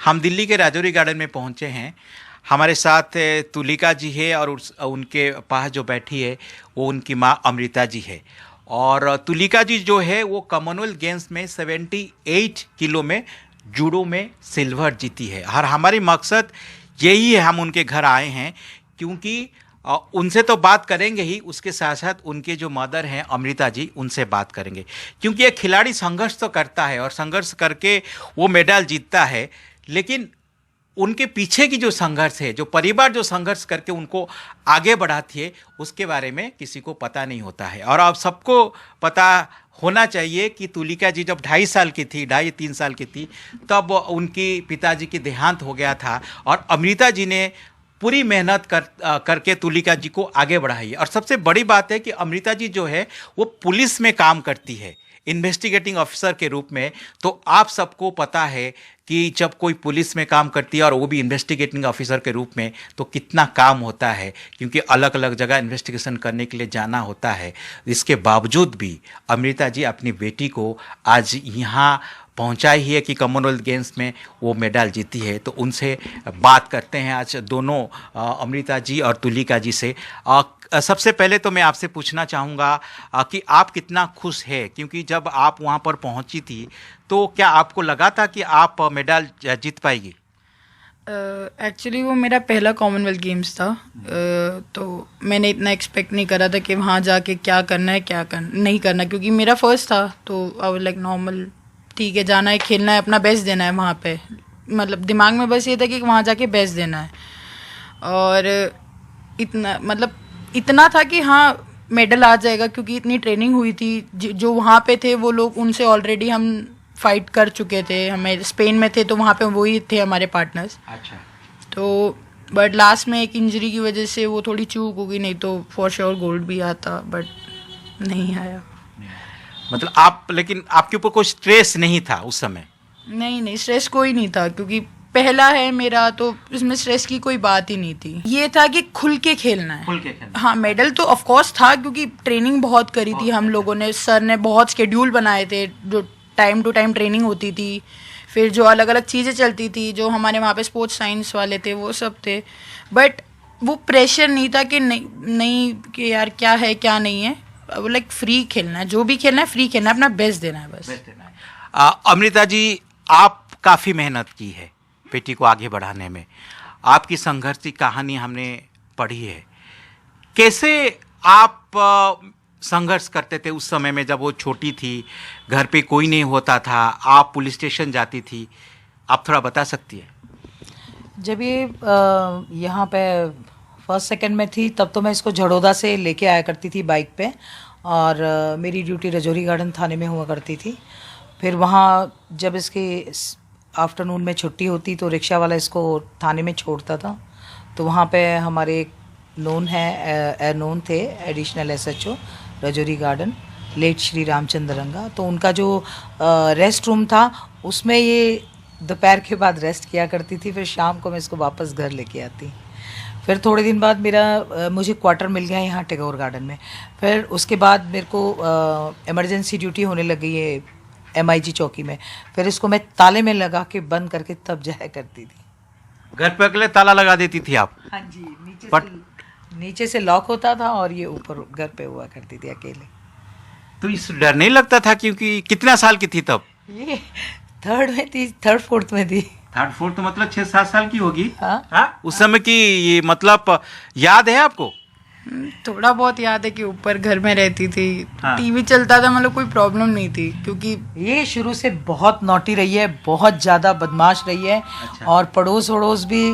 हम दिल्ली के राजौरी गार्डन में पहुंचे हैं। हमारे साथ तुलिका जी है और उनके पास जो बैठी है वो उनकी माँ अमृता जी है। और तुलिका जी जो है वो कॉमनवेल्थ गेम्स में 78 किलो में जूडो में सिल्वर जीती है। और हमारी मकसद यही है, हम उनके घर आए हैं क्योंकि उनसे तो बात करेंगे ही, उसके साथ साथ उनके जो मदर हैं अमृता जी, उनसे बात करेंगे क्योंकि एक खिलाड़ी संघर्ष तो करता है और संघर्ष करके वो मेडल जीतता है, लेकिन उनके पीछे की जो संघर्ष है, जो परिवार जो संघर्ष करके उनको आगे बढ़ाती है, उसके बारे में किसी को पता नहीं होता है। और अब सबको पता होना चाहिए कि तुलिका जी जब 2.5 साल की थी, 2.5-3 साल की थी, तब उनकी पिताजी की देहांत हो गया था और अमृता जी ने पूरी मेहनत करके तुलिका जी को आगे बढ़ाई। और सबसे बड़ी बात है कि अमृता जी जो है वो पुलिस में काम करती है इन्वेस्टिगेटिंग ऑफिसर के रूप में। तो आप सबको पता है कि जब कोई पुलिस में काम करती है और वो भी इन्वेस्टिगेटिंग ऑफिसर के रूप में, तो कितना काम होता है, क्योंकि अलग अलग जगह इन्वेस्टिगेशन करने के लिए जाना होता है। इसके बावजूद भी अमृता जी अपनी बेटी को आज यहाँ पहुंचाई ही है कि कॉमनवेल्थ गेम्स में वो मेडल जीती है। तो उनसे बात करते हैं आज दोनों, अमृता जी और तुलिका जी से। सबसे पहले तो मैं आपसे पूछना चाहूँगा कि आप कितना खुश है, क्योंकि जब आप वहाँ पर पहुँची थी तो क्या आपको लगा था कि आप मेडल जीत पाएगी? एक्चुअली वो मेरा पहला कॉमनवेल्थ गेम्स था। तो मैंने इतना एक्सपेक्ट नहीं करा था कि वहाँ जाके क्या करना है क्या नहीं करना, क्योंकि मेरा फर्स्ट था। तो आई वाज लाइक नॉर्मल, ठीक है, जाना है, खेलना है, अपना बेस्ट देना है वहाँ पे। मतलब दिमाग में बस ये था कि वहाँ जाके बेस्ट देना है। और इतना था कि हाँ मेडल आ जाएगा, क्योंकि इतनी ट्रेनिंग हुई थी। जो वहाँ पे थे वो लोग, उनसे ऑलरेडी हम फाइट कर चुके थे। हमें स्पेन में थे तो वहाँ पे वही थे हमारे पार्टनर्स। अच्छा। तो बट लास्ट में एक इंजरी की वजह से वो थोड़ी चूक हो गई, नहीं तो फॉर श्योर गोल्ड भी आता, बट नहीं आया। मतलब लेकिन आपके ऊपर कोई स्ट्रेस नहीं था उस समय? नहीं, स्ट्रेस कोई नहीं था, क्योंकि पहला है मेरा, तो इसमें स्ट्रेस की कोई बात ही नहीं थी। ये था कि खुल के खेलना है। हाँ, मेडल तो ऑफ कोर्स था, क्योंकि ट्रेनिंग बहुत करी थी हम लोगों ने। सर ने बहुत शेड्यूल बनाए थे, जो टाइम टू टाइम ट्रेनिंग होती थी, फिर जो अलग अलग चीज़ें चलती थी, जो हमारे वहाँ पे स्पोर्ट्स साइंस वाले थे वो सब थे। बट वो प्रेशर नहीं था कि नहीं कि यार क्या है क्या नहीं है। लाइक फ्री खेलना है, जो भी खेलना है फ्री खेलना है, अपना बेस्ट देना है बस। अमृता जी, आप काफ़ी मेहनत की है बेटी को आगे बढ़ाने में। आपकी संघर्ष की कहानी हमने पढ़ी है। कैसे आप संघर्ष करते थे उस समय में, जब वो छोटी थी, घर पे कोई नहीं होता था, आप पुलिस स्टेशन जाती थी? आप थोड़ा बता सकती है? जब ये यहाँ पे फर्स्ट सेकंड में थी, तब तो मैं इसको झड़ोदा से लेके आया करती थी बाइक पे। और मेरी ड्यूटी राजौरी गार्डन थाने में हुआ करती थी। फिर वहाँ जब इसकी आफ्टरनून में छुट्टी होती तो रिक्शा वाला इसको थाने में छोड़ता था। तो वहाँ पे हमारे नोन थे additional SHO Rajouri Garden, late Shri Ramchandra Ranga. तो उनका जो रेस्ट रूम था उसमें ये दोपहर के बाद रेस्ट किया करती थी। फिर शाम को मैं इसको वापस घर लेके आती। फिर थोड़े दिन बाद मुझे क्वार्टर मिल गया यहाँ टैगोर गार्डन में। फिर उसके बाद मेरे को इमरजेंसी ड्यूटी होने लगी है MIG चौकी में। फिर इसको मैं ताले में लगा के बंद करके तब जाया करती थी। घर पे अकेले ताला लगा देती थी आप? हाँ जी, नीचे से लॉक होता था और ये ऊपर घर पे हुआ करती थी अकेले। तो इस डर नहीं लगता था? क्योंकि कितना साल की थी तब? ये थर्ड फोर्थ में थी। थर्ड फोर्थ तो मतलब 6-7 साल की होगी। हाँ? उस समय की ये मतलब याद है आपको? थोड़ा बहुत याद है कि ऊपर घर में रहती थी। हाँ। टीवी चलता था, मतलब कोई प्रॉब्लम नहीं थी, क्योंकि ये शुरू से बहुत नॉटी रही है, बहुत ज़्यादा बदमाश रही है। अच्छा। और पड़ोस वड़ोस भी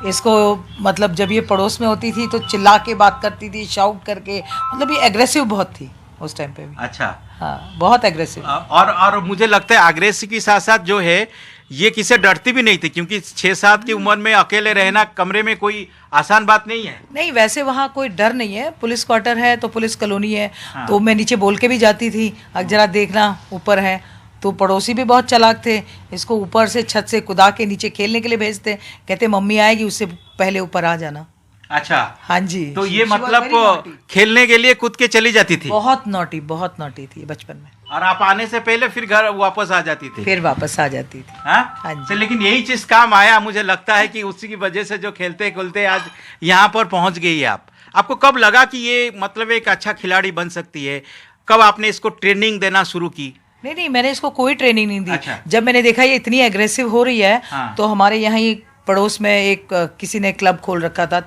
इसको, मतलब जब ये पड़ोस में होती थी तो चिल्ला के बात करती थी, शाउट करके। मतलब ये एग्रेसिव बहुत थी उस टाइम पे भी। अच्छा। हाँ, बहुत एग्रेसिव। और मुझे लगता है एग्रेसिव के साथ साथ जो है ये किसे डरती भी नहीं थी, क्योंकि 6-7 की उम्र में अकेले रहना कमरे में कोई आसान बात नहीं है। नहीं, वैसे वहाँ कोई डर नहीं है। पुलिस क्वार्टर है तो पुलिस कॉलोनी है। हाँ। तो मैं नीचे बोल के भी जाती थी, अब जरा देखना ऊपर है। तो पड़ोसी भी बहुत चालाक थे, इसको ऊपर से छत से कुदा के नीचे खेलने के लिए भेजते। कहते मम्मी आएगी, उससे पहले ऊपर आ जाना। अच्छा। हाँ जी। तो ये मतलब खेलने के लिए कूद के चली जाती थी? बहुत नॉटी थी बचपन में। और आप आने से पहले फिर घर वापस आ जाती थी? फिर वापस आ जाती थी। हाँ? हाँ जी। तो लेकिन यही चीज काम आया, मुझे लगता है कि उसी की वजह से जो खेलते खेलते आज यहाँ पर पहुंच गई है आप। आपको कब लगा कि ये मतलब एक अच्छा खिलाड़ी बन सकती है? कब आपने इसको ट्रेनिंग देना शुरू की? नहीं नहीं, मैंने इसको कोई ट्रेनिंग नहीं दी। अच्छा। जब मैंने देखा ये इतनी एग्रेसिव हो रही है, हाँ। तो हमारे यहाँ ही पड़ोस में एक किसी ने क्लब खोल रखा था,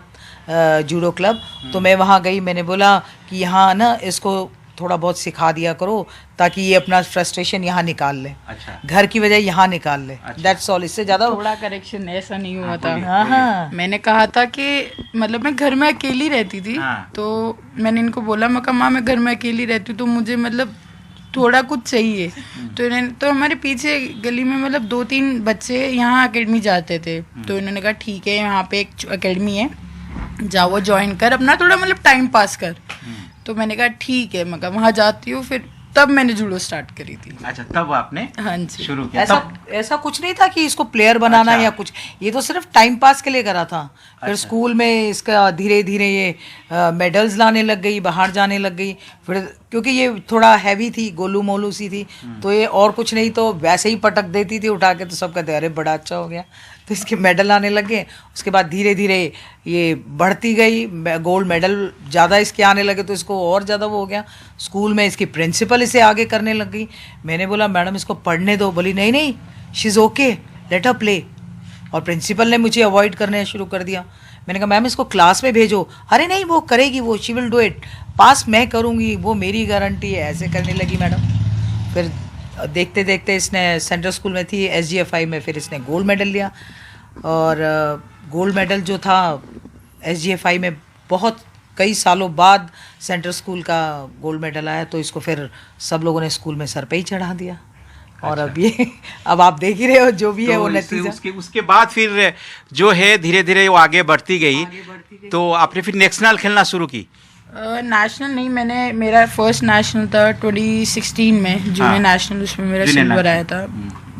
जूडो क्लब। तो मैं वहाँ गई, मैंने बोला कि यहाँ ना इसको थोड़ा बहुत सिखा दिया करो ताकि ये अपना फ्रस्ट्रेशन यहाँ निकाल ले। अच्छा। घर की वजह यहाँ निकाल ले। अच्छा। That's all. इससे ज़्यादा थोड़ा करेक्शन, ऐसा नहीं हुआ था। बोलिए, हाँ हाँ। मैंने कहा था कि मतलब मैं घर में अकेली रहती थी। हाँ। तो मैंने इनको बोला, मैं कहा माँ मैं घर में अकेली रहती हूँ तो मुझे मतलब थोड़ा कुछ चाहिए। तो हमारे पीछे गली में मतलब 2-3 बच्चे यहाँ अकेडमी जाते थे। तो इन्होंने कहा ठीक है यहाँ पे एक अकेडमी है, जाओ वो ज्वाइन कर, अपना थोड़ा मतलब टाइम पास कर। तो मैंने कहा ठीक है, मैं कहा वहाँ जाती हूँ। फिर तब मैंने जूडो स्टार्ट करी थी। अच्छा, तब आपने हाँ जी। शुरू किया? ऐसा तब ऐसा कुछ नहीं था कि इसको प्लेयर बनाना अच्छा। या कुछ, ये तो सिर्फ टाइम पास के लिए करा था। फिर अच्छा। स्कूल में इसका धीरे धीरे ये मेडल्स लाने लग गई, बाहर जाने लग गई। फिर क्योंकि ये थोड़ा हैवी थी, गोलू मोलू सी थी, तो ये और कुछ नहीं तो वैसे ही पटक देती थी उठा के, तो सब कहते अरे बड़ा अच्छा हो गया। तो इसके मेडल आने लग गए। उसके बाद धीरे धीरे ये बढ़ती गई, गोल्ड मेडल ज़्यादा इसके आने लगे, तो इसको और ज़्यादा वो हो गया। स्कूल में इसकी प्रिंसिपल इसे आगे करने लग गई। मैंने बोला मैडम इसको पढ़ने दो, बोली नहीं नहीं she is okay, let her play. और प्रिंसिपल ने मुझे अवॉइड करने शुरू कर दिया। मैंने कहा मैम इसको क्लास में भेजो। अरे नहीं वो करेगी, वो शी विल डू इट, पास मैं करूँगी, वो मेरी गारंटी है। ऐसे करने लगी मैडम। फिर देखते देखते इसने सेंट्रल स्कूल में थी SGFI में, फिर इसने गोल्ड मेडल लिया। और गोल्ड मेडल जो था SGFI में बहुत कई सालों बाद सेंट्रल स्कूल का गोल्ड मेडल आया, तो इसको फिर सब लोगों ने स्कूल में सर पे ही चढ़ा दिया। और अब ये अब आप देख ही रहे हो जो भी है वो नतीजा। उसके बाद फिर जो है धीरे धीरे वो आगे बढ़ती गई। तो आपने फिर नेशनल खेलना शुरू की? नेशनल नहीं, मैंने मेरा फर्स्ट नेशनल था 2016 में, जूनियर नेशनल, उसमें मेरा जूनियर सिल्वर आया था।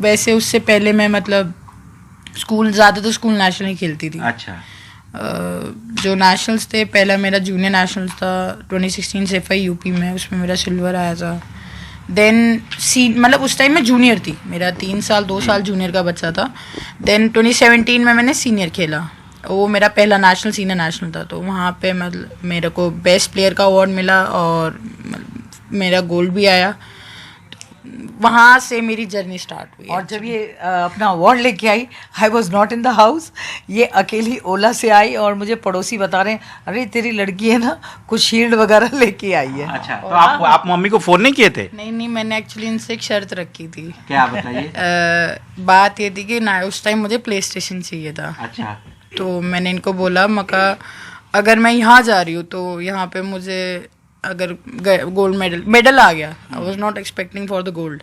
वैसे उससे पहले मैं मतलब स्कूल ज़्यादा तो स्कूल नेशनल ही खेलती थी। अच्छा। जो नेशनल्स थे, पहला मेरा जूनियर नेशनल था 2016 से FI UP में, उसमें मेरा सिल्वर आया था। देन मतलब उस टाइम में जूनियर थी, मेरा 2 साल जूनियर का बच्चा था। देन 2017 में मैंने सीनियर खेला, वो मेरा पहला नेशनल सीनियर नेशनल था। तो वहाँ पे मतलब मेरे को बेस्ट प्लेयर का अवार्ड मिला और मेरा गोल्ड भी आया। वहाँ से मेरी जर्नी स्टार्ट हुई। और जब ये अपना अवार्ड लेके आई, I was not in the house, ये अकेली ओला से आई और मुझे पड़ोसी बता रहे हैं अरे तेरी लड़की है ना कुछ शील्ड वगैरह लेके आई है। अच्छा, तो आप मम्मी को फोन नहीं किए थे? नहीं, मैंने एक्चुअली इनसे एक शर्त रखी थी। क्या बताइए? बात ये थी कि ना उस टाइम मुझे PlayStation चाहिए था। अच्छा। तो मैंने इनको बोला, मका अगर मैं यहाँ जा रही हूँ तो यहाँ पे मुझे अगर गोल्ड मेडल आ गया, I was not expecting for the gold,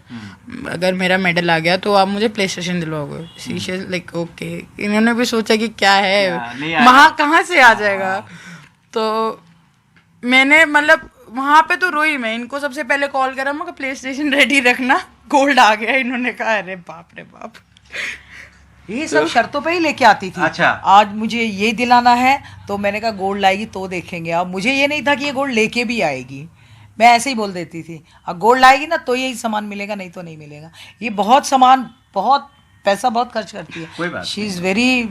अगर मेरा मेडल आ गया तो आप मुझे PlayStation दिलवाओगे। She like okay. इन्होंने भी सोचा कि क्या है वहाँ कहाँ से आ जाएगा। तो मैंने मतलब वहाँ पे तो रोई मैं, इनको सबसे पहले कॉल करा, मैं PlayStation रेडी रखना, गोल्ड आ गया। इन्होंने कहा अरे बाप रे बाप। ये सब शर्तों पे ही लेके आती थी। अच्छा। आज मुझे ये दिलाना है, तो मैंने कहा गोल्ड लाएगी तो देखेंगे। अब मुझे ये नहीं था कि ये गोल्ड लेके भी आएगी, मैं ऐसे ही बोल देती थी अब गोल्ड लाएगी ना तो यही सामान मिलेगा, नहीं तो नहीं मिलेगा। ये बहुत सामान, बहुत पैसा बहुत खर्च करती है। कोई बात शी इज वेरी,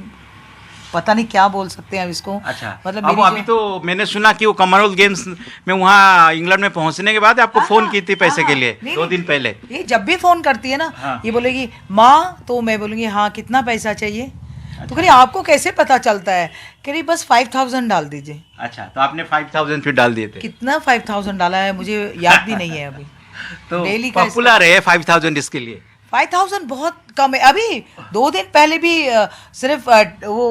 पता नहीं क्या बोल सकते हैं अब इसको। अच्छा, मतलब अब अभी तो मैंने सुना कि वो कॉमनवेल्थ गेम्स में वहाँ इंग्लैंड में पहुँचने के बाद आपको फोन की थी पैसे के लिए, 2 दिन पहले। ये जब भी फोन करती है ना, हाँ। ये बोलेगी माँ, तो मैं बोलूँगी हाँ कितना पैसा चाहिए। तो कह रही आपको कैसे पता चलता है? कह रही बस 5000 डाल दीजिए। अच्छा, तो आपने 5000 फिर डाल दिए थे? कितना 5000 डाला है मुझे याद भी नहीं है अभी। तो डेली का पॉपुलर है 5000 इसके लिए? 5000 बहुत कम है। अभी 2 दिन पहले भी सिर्फ वो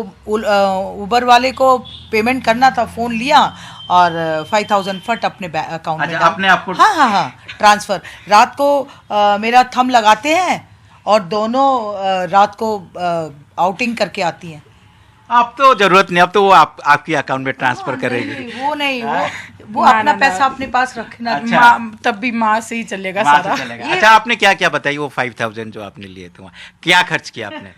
उबर वाले को पेमेंट करना था, फोन लिया और 5000 फट अपने अकाउंट में। अच्छा, अपने आप को? हाँ ट्रांसफर। रात को मेरा थंब लगाते हैं और दोनों रात को आउटिंग करके आती हैं। आप तो जरूरत नहीं, अब तो वो आपकी अकाउंट में ट्रांसफर करेगी। नहीं वो अपना पैसा अपने पास रखना। अच्छा। तब भी माँ से ही चलेगा वहाँ से सारा। चलेगा। अच्छा, आपने क्या क्या बताइए वो 5000 जो आपने लिए थे, वहाँ क्या खर्च किया आपने?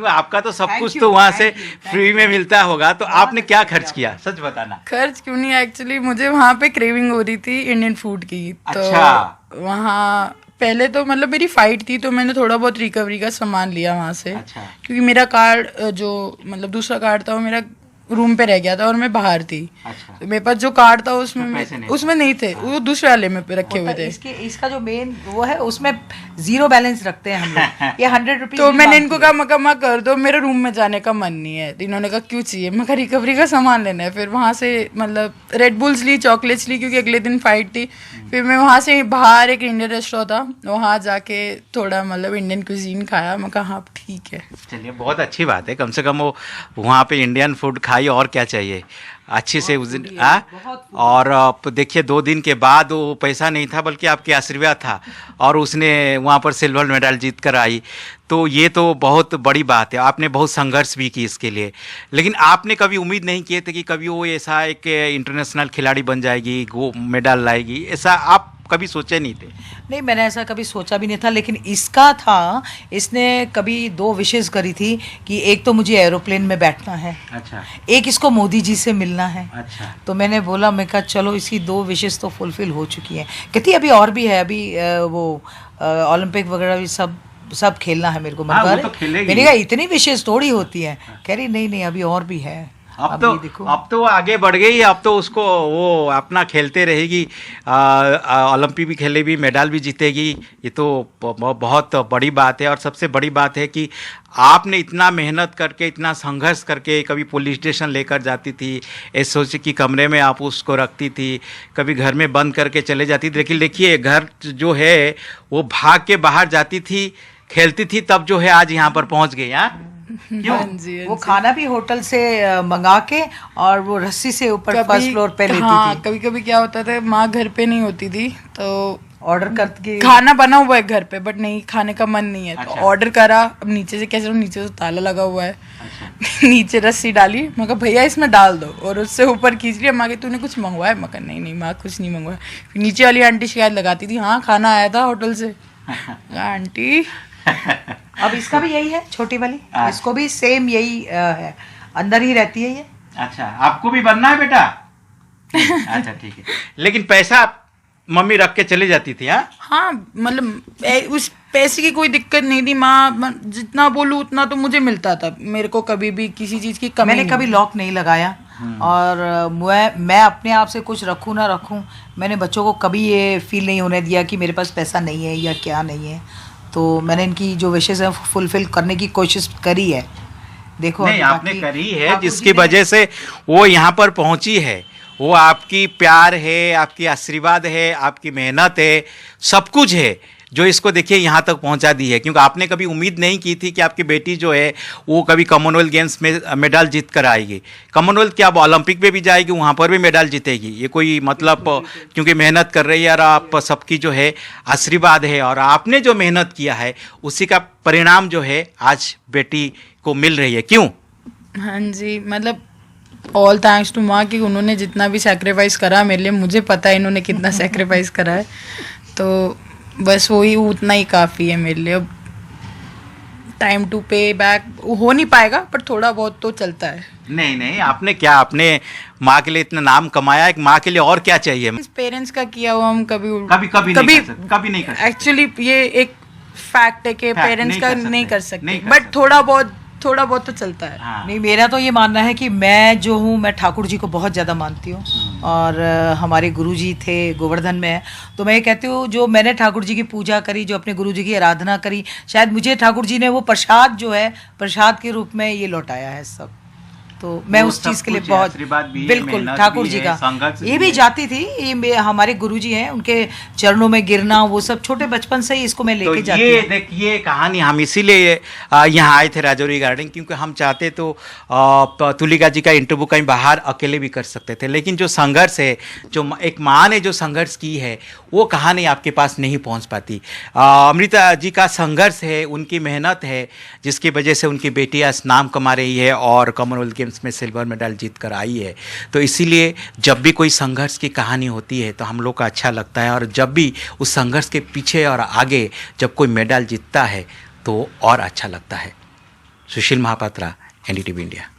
आपका तो सब कुछ तो वहाँ से फ्री में मिलता होगा, तो आपने क्या खर्च किया, सच बताना। खर्च क्यों नहीं, एक्चुअली मुझे वहाँ पे क्रेविंग हो रही थी इंडियन फूड की। तो अच्छा। वहाँ पहले तो मतलब मेरी फाइट थी, तो मैंने थोड़ा बहुत रिकवरी का सामान लिया वहाँ से। अच्छा। क्योंकि मेरा कार्ड जो मतलब दूसरा कार्ड था वो मेरा रूम पे रह गया था और मैं बाहर थी। अच्छा। तो मेरे पास जो कार्ड था उसमें पैसे नहीं उसमें नहीं थे, वो दूसरे वाले में रखे हुए थे। इसका जो मेन वो है उसमें 0 बैलेंस रखते हैं हम लोग। ये 100 रुपीज। तो मैंने इनको कहा मकम्मा कर दो, मेरे रूम में जाने का मन नहीं है। तो इन्होंने कहा क्यों चाहिए, मैं कहा रिकवरी का सामान लेना है। फिर वहाँ से मतलब रेड बुल्स ली, चॉकलेट्स ली, क्योंकि अगले दिन फाइट थी। फिर मैं वहाँ से बाहर एक इंडियन रेस्टोरेंट था, वहाँ जाके थोड़ा मतलब इंडियन क्यूजीन खाया। मैं कहा हाँ ठीक है। चलिए बहुत अच्छी बात है, कम से कम वो वहाँ पे इंडियन फूड खाई, और क्या चाहिए अच्छे से उस दिन। और आप देखिए 2 दिन के बाद वो पैसा नहीं था बल्कि आपके आशीर्वाद था, और उसने वहाँ पर सिल्वर मेडल जीत कर आई। तो ये तो बहुत बड़ी बात है, आपने बहुत संघर्ष भी की इसके लिए। लेकिन आपने कभी उम्मीद नहीं किए थे कि कभी वो ऐसा एक इंटरनेशनल खिलाड़ी बन जाएगी, वो मेडल लाएगी, ऐसा आप कभी सोचे नहीं थे? नहीं, मैंने ऐसा कभी सोचा भी नहीं था। लेकिन इसका था, इसने कभी 2 विशेष करी थी कि एक तो मुझे एरोप्लेन में बैठना है, अच्छा, एक इसको मोदी जी से मिलना है। अच्छा। तो मैंने बोला, मैं कहा चलो इसकी 2 विशेष तो फुलफिल हो चुकी हैं। कहती अभी और भी है, अभी वो ओलंपिक वगैरह भी सब खेलना है मेरे को। हाँ, वो मैं तो खेलेगी। मैंने कहा इतनी विशेष थोड़ी होती है। कह रही नहीं अभी और भी है। अब तो आगे बढ़ गई, अब तो उसको वो अपना खेलते रहेगी, ओलंपिक भी खेलेगी, मेडल भी जीतेगी। ये तो बहुत बड़ी बात है। और सबसे बड़ी बात है कि आपने इतना मेहनत करके, इतना संघर्ष करके, कभी पुलिस स्टेशन लेकर जाती थी, एसओसी की कमरे में आप उसको रखती थी, कभी घर में बंद करके चले जाती थी। लेकिन देखिए घर जो है वो भाग के बाहर जाती थी, खेलती थी, तब जो है आज यहाँ पर पहुँच गई। हाँ, क्यों? वो खाना भी होटल से मंगा के, और वो रस्सी से ऊपर फर्स्ट फ्लोर पे लेती थी। कभी कभी क्या होता था, माँ घर पे नहीं होती थी तो ऑर्डर करके, खाना बना हुआ है घर पे बट नहीं, खाने का मन नहीं है। अच्छा। तो ऑर्डर करा, अब नीचे से कैसे, नीचे से ताला लगा हुआ है। अच्छा। नीचे रस्सी डाली, मैं कहा भैया इसमें डाल दो, और उससे ऊपर खींच लिया। माँ के तूने कुछ मंगवाया? मैं कहा नहीं माँ कुछ नहीं मंगवाया। फिर नीचे वाली आंटी शिकायत लगाती थी, हाँ खाना आया था होटल से। आंटी अब इसका भी यही है, छोटी वाली, इसको भी सेम यही है, अंदर ही रहती है ये। अच्छा, आपको भी बनना है बेटा? अच्छा ठीक है। लेकिन पैसा मम्मी रख के चली जाती थी? हाँ मतलब उस पैसे की कोई दिक्कत नहीं थी। माँ जितना बोलूँ उतना तो मुझे मिलता था, मेरे को कभी भी किसी चीज़ की कमी मैंने कभी लॉक नहीं लगाया। और मैं अपने आप से कुछ रखूँ ना रखूँ, मैंने बच्चों को कभी ये फील नहीं होने दिया कि मेरे पास पैसा नहीं है या क्या नहीं है। तो मैंने इनकी जो विशेष है फुलफिल करने की कोशिश करी है। देखो नहीं, आपने करी है, जिसकी वजह से वो यहाँ पर पहुंची है। वो आपकी प्यार है, आपकी आशीर्वाद है, आपकी मेहनत है, सब कुछ है जो इसको देखिए यहाँ तक पहुँचा दी है। क्योंकि आपने कभी उम्मीद नहीं की थी कि आपकी बेटी जो है वो कभी कॉमनवेल्थ गेम्स में मेडल जीत कर आएगी। कॉमनवेल्थ क्या, अब ओलंपिक में भी जाएगी, वहाँ पर भी मेडल जीतेगी। ये कोई मतलब, क्योंकि मेहनत कर रही है और आप सबकी जो है आशीर्वाद है, और आपने जो मेहनत किया है उसी का परिणाम जो है आज बेटी को मिल रही है। क्यों? हाँ जी, मतलब ऑल थैंक्स टू माँ कि उन्होंने जितना भी सेक्रीफाइस करा मेरे लिए, मुझे पता है इन्होंने कितना सेक्रीफाइस करा है। तो बस वही उतना ही काफ़ी है मेरे लिए। अब टाइम टू पे बैक हो नहीं पाएगा पर थोड़ा बहुत तो चलता है। नहीं, आपने क्या, अपने माँ के लिए इतना नाम कमाया, एक माँ के लिए और क्या चाहिए? पेरेंट्स का किया हुआ हम कभी नहीं कर सकते। एक्चुअली ये एक फैक्ट है कि पेरेंट्स का नहीं कर सकते, बट थोड़ा बहुत तो चलता है। हाँ। नहीं, मेरा तो ये मानना है कि मैं जो हूँ, मैं ठाकुर जी को बहुत ज़्यादा मानती हूँ। और हमारे गुरु जी थे गोवर्धन में, तो मैं ये कहती हूँ जो मैंने ठाकुर जी की पूजा करी, जो अपने गुरु जी की आराधना करी, शायद मुझे ठाकुर जी ने वो प्रसाद जो है, प्रसाद के रूप में ये लौटाया है सब। तो मैं उस चीज़ के लिए बहुत, बिल्कुल ठाकुर जी का, ये भी जाती थी, ये हमारे गुरुजी हैं, उनके चरणों में गिरना, वो सब छोटे बचपन से ही इसको मैं लेके जाती हूँ। ये देखिए कहानी, हम इसीलिए यहाँ आए थे राजौरी गार्डन, क्योंकि हम चाहते तो तुलिका जी का इंटरव्यू कहीं बाहर अकेले भी कर सकते थे। लेकिन जो संघर्ष है, जो एक माँ ने जो संघर्ष की है, वो कहानी आपके पास नहीं पहुँच पाती। अमृता जी का संघर्ष है, उनकी मेहनत है, जिसकी वजह से उनकी बेटी आज नाम कमा रही है और कॉमनवेल्थ गेम्स में सिल्वर मेडल जीत कर आई है। तो इसीलिए जब भी कोई संघर्ष की कहानी होती है तो हम लोग का अच्छा लगता है, और जब भी उस संघर्ष के पीछे और आगे जब कोई मेडल जीतता है तो और अच्छा लगता है। सुशील महापात्रा, एनडीटीवी इंडिया।